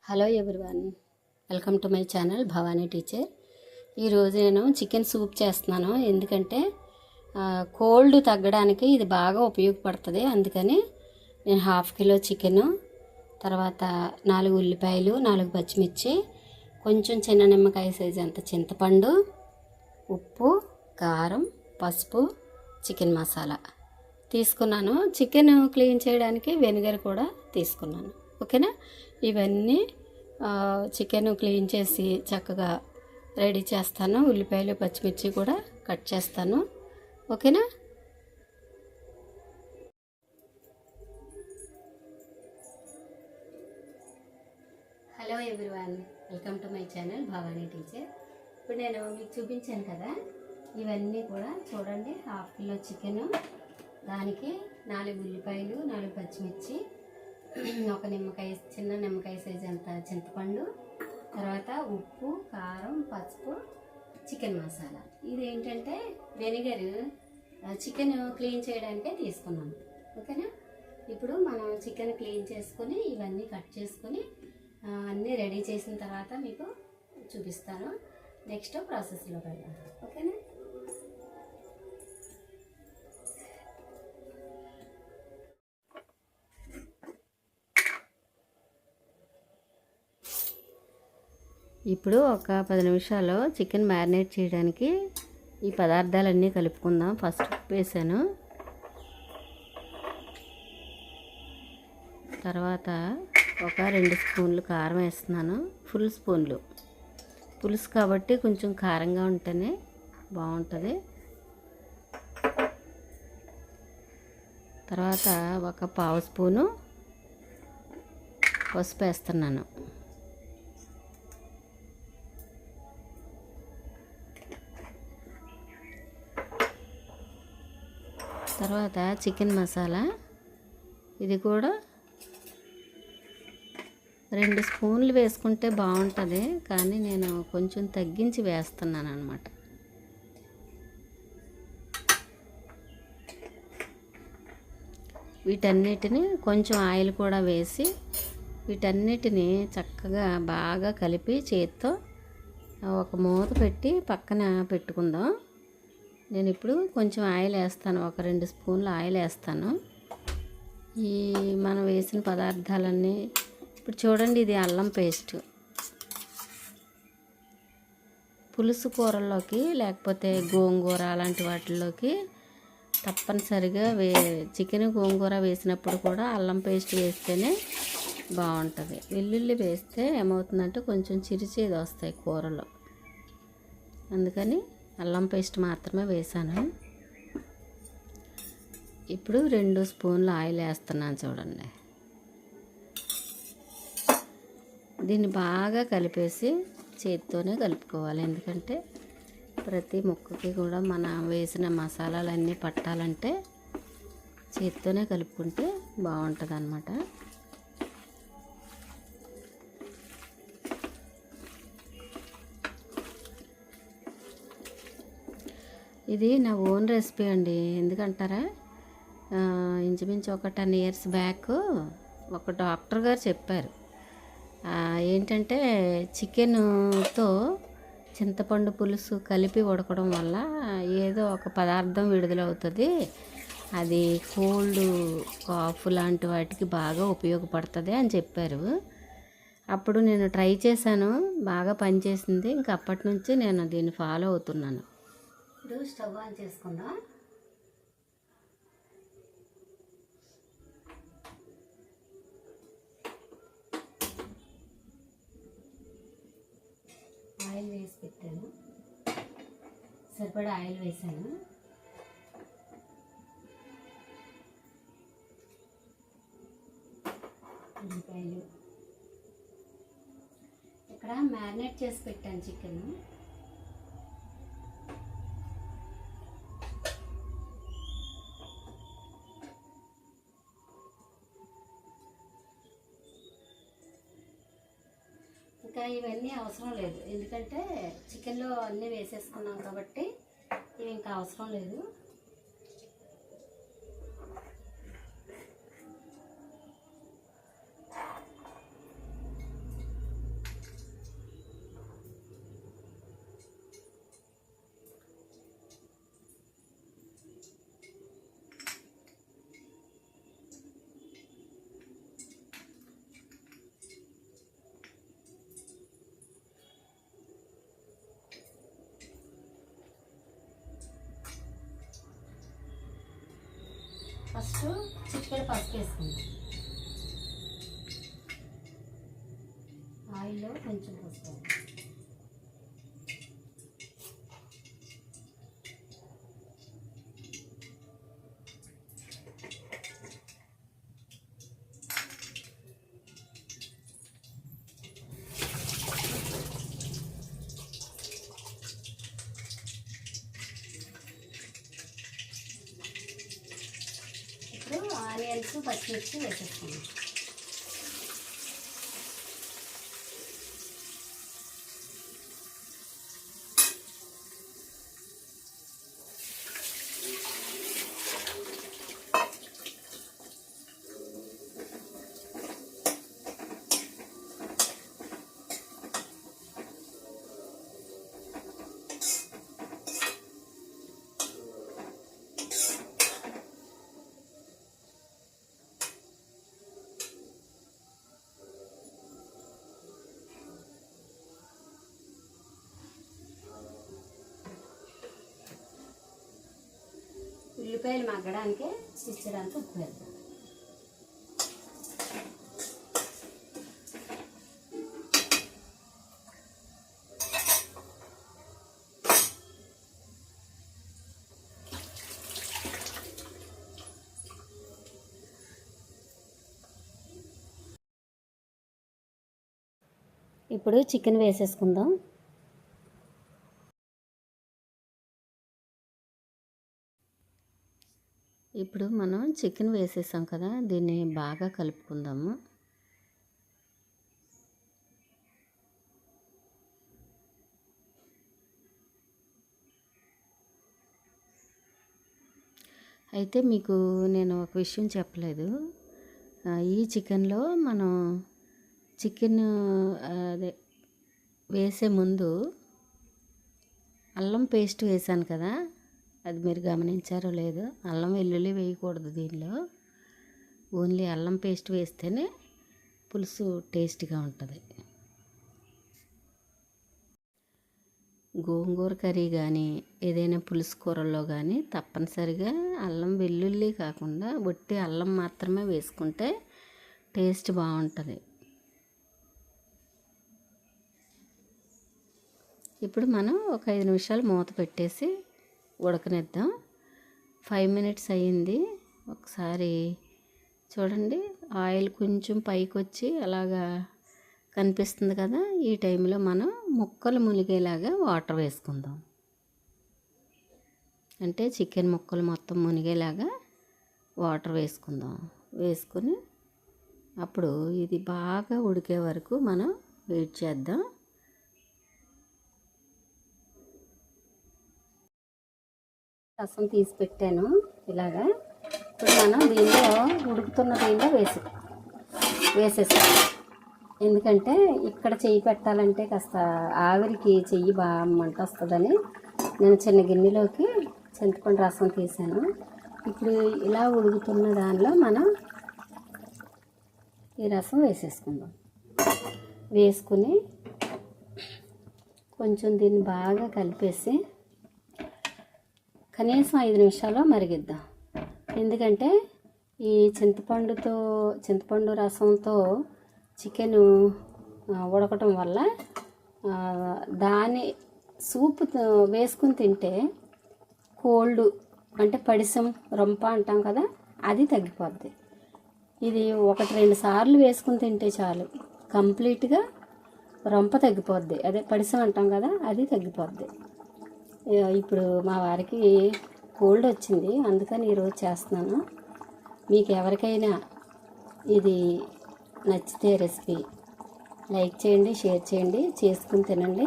Hello everyone, welcome to my channel Bhavani teacher. ఈరోజు నేను chicken soup చేస్తున్నాను. ఎందుకంటే కోల్డ్ తగ్గడానికి ఇది బాగా ఉపయోగపడుతుంది. అందుకని నేను 1/2 కిలో చికెను, తర్వాత 4 ఉల్లిపాయలు, 4 పచ్చిమిర్చి, కొంచెం చిన్న నిమ్మకాయ సైజు అంత చింతపండు, ఉప్పు, కారం, పసుపు, చికెన్ మసాలా తీసుకున్నాను. చికెన్ క్లీన్ చేయడానికి వెనిగర్ కూడా తీసుకున్నాను. ఓకేనా? ఇవన్నీ చికెన్ క్లీన్ చేసి చక్కగా రెడీ చేస్తాను. ఉల్లిపాయలు పచ్చిమిర్చి కూడా కట్ చేస్తాను. ఓకేనా? Hello everyone, welcome to my channel Bhavani teacher. ఇప్పుడు నేను మీకు చూపించాను కదా, ఇవన్నీ కూడా చూడండి. 1/2 కిలో చికెను, దానికి 4 ఉల్లిపాయలు, 4 పచ్చిమిర్చి, ఒక నిమ్మకాయ, చిన్న నిమ్మకాయ సైజు అంత చింతపండు, తర్వాత ఉప్పు, కారం, పసుపు, చికెన్ మసాలా. ఇది ఏంటంటే వెనిగర్ చికెన్ క్లీన్ చేయడానికే తీసుకున్నాను. ఓకేనా? ఇప్పుడు మనం చికెన్ క్లీన్ చేసుకొని ఇవన్నీ కట్ చేసుకొని అన్నీ రెడీ చేసిన తర్వాత మీకు చూపిస్తాను. నెక్స్ట్ ప్రాసెస్లో వెళ్దాం. ఓకేనా? ఇప్పుడు ఒక 10 నిమిషాలు చికెన్ మ్యారినేట్ చేయడానికి ఈ పదార్థాలన్నీ కలుపుకుందాం. ఫస్ట్ ఉప్పు వేసాను, తర్వాత ఒక 2 స్పూన్లు కారం వేస్తున్నాను. ఫుల్ స్పూన్లు, పులుసు కాబట్టి కొంచెం కారంగా ఉంటేనే బాగుంటుంది. తర్వాత ఒక 1/2 స్పూను పసుపు వేస్తున్నాను. తర్వాత చికెన్ మసాలా, ఇది కూడా 2 స్పూన్లు వేసుకుంటే బాగుంటుంది, కానీ నేను కొంచెం తగ్గించి వేస్తున్నాను అన్నమాట. వీటన్నిటిని కొంచెం ఆయిల్ కూడా వేసి వీటన్నిటిని చక్కగా బాగా కలిపి చేత్తో ఒక మూత పెట్టి పక్కన పెట్టుకుందాం. నేను ఇప్పుడు కొంచెం ఆయిల్ వేస్తాను, ఒక 2 స్పూన్లు ఆయిల్ వేస్తాను. ఈ మనం వేసిన పదార్థాలన్నీ ఇప్పుడు చూడండి. ఇది అల్లం పేస్ట్. పులుసు కూరల్లోకి లేకపోతే గోంగూర అలాంటి వాటిల్లోకి తప్పనిసరిగా చికెన్ గోంగూర వేసినప్పుడు కూడా అల్లం పేస్ట్ వేస్తేనే బాగుంటుంది. వెల్లుల్లి వేస్తే ఏమవుతుందంటే కొంచెం చిరిచేది వస్తాయి కూరలో, అందుకని అల్లం పేస్ట్ మాత్రమే వేసాను. ఇప్పుడు 2 స్పూన్లు ఆయిల్ వేస్తున్నాను. చూడండి, దీన్ని బాగా కలిపేసి చేతితోనే కలుపుకోవాలి. ఎందుకంటే ప్రతి ముక్కకి కూడా మనం వేసిన మసాలాలన్నీ పట్టాలంటే చేతితోనే కలుపుకుంటే బాగుంటుంది అన్నమాట. ఇది నా ఓన్ రెసిపీ అండి. ఎందుకంటారా, ఇంచుమించు ఒక 10 ఇయర్స్ బ్యాక్ ఒక డాక్టర్ గారు చెప్పారు. ఏంటంటే చికెన్తో చింతపండు పులుసు కలిపి ఉడకడం వల్ల ఏదో ఒక పదార్థం విడుదలవుతుంది, అది కోల్డ్, కాఫ్ లాంటి వాటికి బాగా ఉపయోగపడుతుంది అని చెప్పారు. అప్పుడు నేను ట్రై చేశాను, బాగా పనిచేసింది. ఇంకా అప్పటి నుంచి నేను దీన్ని ఫాలో అవుతున్నాను. ఇప్పుడు స్టవ్ ఆన్ చేసుకుందాం. ఆయిల్ వేసి పెట్టాను, సరిపడా ఆయిల్ వేసాను. ఉల్లిపాయలు, ఇక్కడ మ్యారినేట్ చేసి పెట్టాను చికెన్. ఇంకా ఇవన్నీ అవసరం లేదు, ఎందుకంటే చికెన్లో అన్నీ వేసేసుకున్నాం కాబట్టి ఇవి ఇంకా అవసరం లేదు. ఫస్ట్ చిటికెడు పసుపు వేసుకుందాం. ఆయిల్లో కొంచెం పసుపు. ఆనియన్స్ పచ్చిమిర్చి వేసేస్తాను. ఉల్లిపాయలు మగ్గడానికి చిచ్చడానికి ఉప్పు వేద్దాం. ఇప్పుడు చికెన్ వేసేసుకుందాం. ఇప్పుడు మనం చికెన్ వేసేసాం కదా, దీన్ని బాగా కలుపుకుందాము. అయితే మీకు నేను ఒక విషయం చెప్పలేదు. ఈ చికెన్లో మనం చికెన్ అదే వేసే ముందు అల్లం పేస్ట్ వేసాను కదా, అది మీరు గమనించారో లేదో. అల్లం వెల్లుల్లి వేయకూడదు దీనిలో, ఓన్లీ అల్లం పేస్ట్ వేస్తేనే పులుసు టేస్ట్గా ఉంటుంది. గోంగూర కర్రీ కానీ ఏదైనా పులుసు కూరల్లో కానీ తప్పనిసరిగా అల్లం వెల్లుల్లి కాకుండా ఒట్టి అల్లం మాత్రమే వేసుకుంటే టేస్ట్ బాగుంటుంది. ఇప్పుడు మనం ఒక 5 నిమిషాలు మూత పెట్టేసి ఉడకనిద్దాం. 5 మినిట్స్ అయ్యింది. ఒకసారి చూడండి, ఆయిల్ కొంచెం పైకి వచ్చి అలాగా కనిపిస్తుంది కదా. ఈ టైంలో మనం ముక్కలు మునిగేలాగా వాటర్ వేసుకుందాం. అంటే చికెన్ ముక్కలు మొత్తం మునిగేలాగా వాటర్ వేసుకుందాం. వేసుకుని అప్పుడు ఇది బాగా ఉడికే వరకు మనం వెయిట్ చేద్దాం. రసం తీసి పెట్టాను ఇలాగా. ఇప్పుడు మనం దీనిలో ఉడుకుతున్న దీనిలో వేసేస్తాం. ఎందుకంటే ఇక్కడ చెయ్యి పెట్టాలంటే కాస్త ఆవిరికి చెయ్యి బాగా మంట వస్తుందని నేను చిన్న గిన్నెలోకి చింతపండు రసం తీసాను. ఇప్పుడు ఇలా ఉడుకుతున్న దానిలో మనం ఈ రసం వేసేసుకుందాం. వేసుకుని కొంచెం దీన్ని బాగా కలిపేసి కనీసం 5 నిమిషాలు మరిగిద్దాం. ఎందుకంటే ఈ చింతపండు రసంతో చికెన్ ఉడకటం వల్ల దాని సూప్ వేసుకుని తింటే కోల్డ్ అంటే పడిసం రొంప అంటాం కదా, అది తగ్గిపోద్ది. ఇది 1-2 సార్లు వేసుకుని తింటే చాలు, కంప్లీట్గా రొంప తగ్గిపోద్ది. అదే పడిసం అంటాం కదా, అది తగ్గిపోద్ది. ఇప్పుడు మా వారికి కోల్డ్ వచ్చింది, అందుకని ఈరోజు చేస్తున్నాను. మీకు ఎవరికైనా ఇది నచ్చితే రెసిపీ లైక్ చేయండి, షేర్ చేయండి, చేసుకుని తినండి,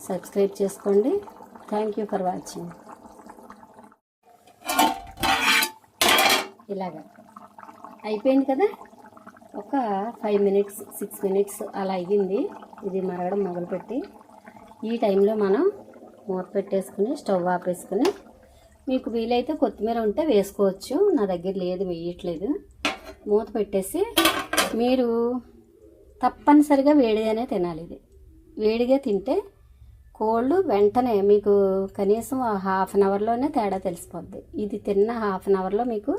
సబ్స్క్రైబ్ చేసుకోండి. Thank you for watching. ఇలాగా అయిపోయింది కదా. ఒక 5 మినిట్స్ 6 మినిట్స్ అలా అయ్యింది ఇది మరగడం మొదలుపెట్టి. ఈ టైంలో మనం మూత పెట్టేసుకుని స్టవ్ ఆపేసుకుని, మీకు వీలైతే కొత్తిమీర ఉంటే వేసుకోవచ్చు, నా దగ్గర లేదు, వేయట్లేదు. మూత పెట్టేసి మీరు తప్పనిసరిగా వేడిగానే తినాలి. ఇది వేడిగా తింటే కోల్డ్ వెంటనే మీకు కనీసం 1/2 అవర్లోనే తేడా తెలిసిపోద్ది. ఇది తిన్న 1/2 అవర్లో మీకు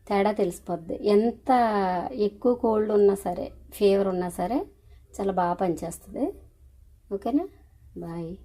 తేడా తెలిసిపోద్ది. ఎంత ఎక్కువ కోల్డ్ ఉన్నా సరే, ఫీవర్ ఉన్నా సరే చాలా బాగా పనిచేస్తుంది. ఓకేనా, బాయ్.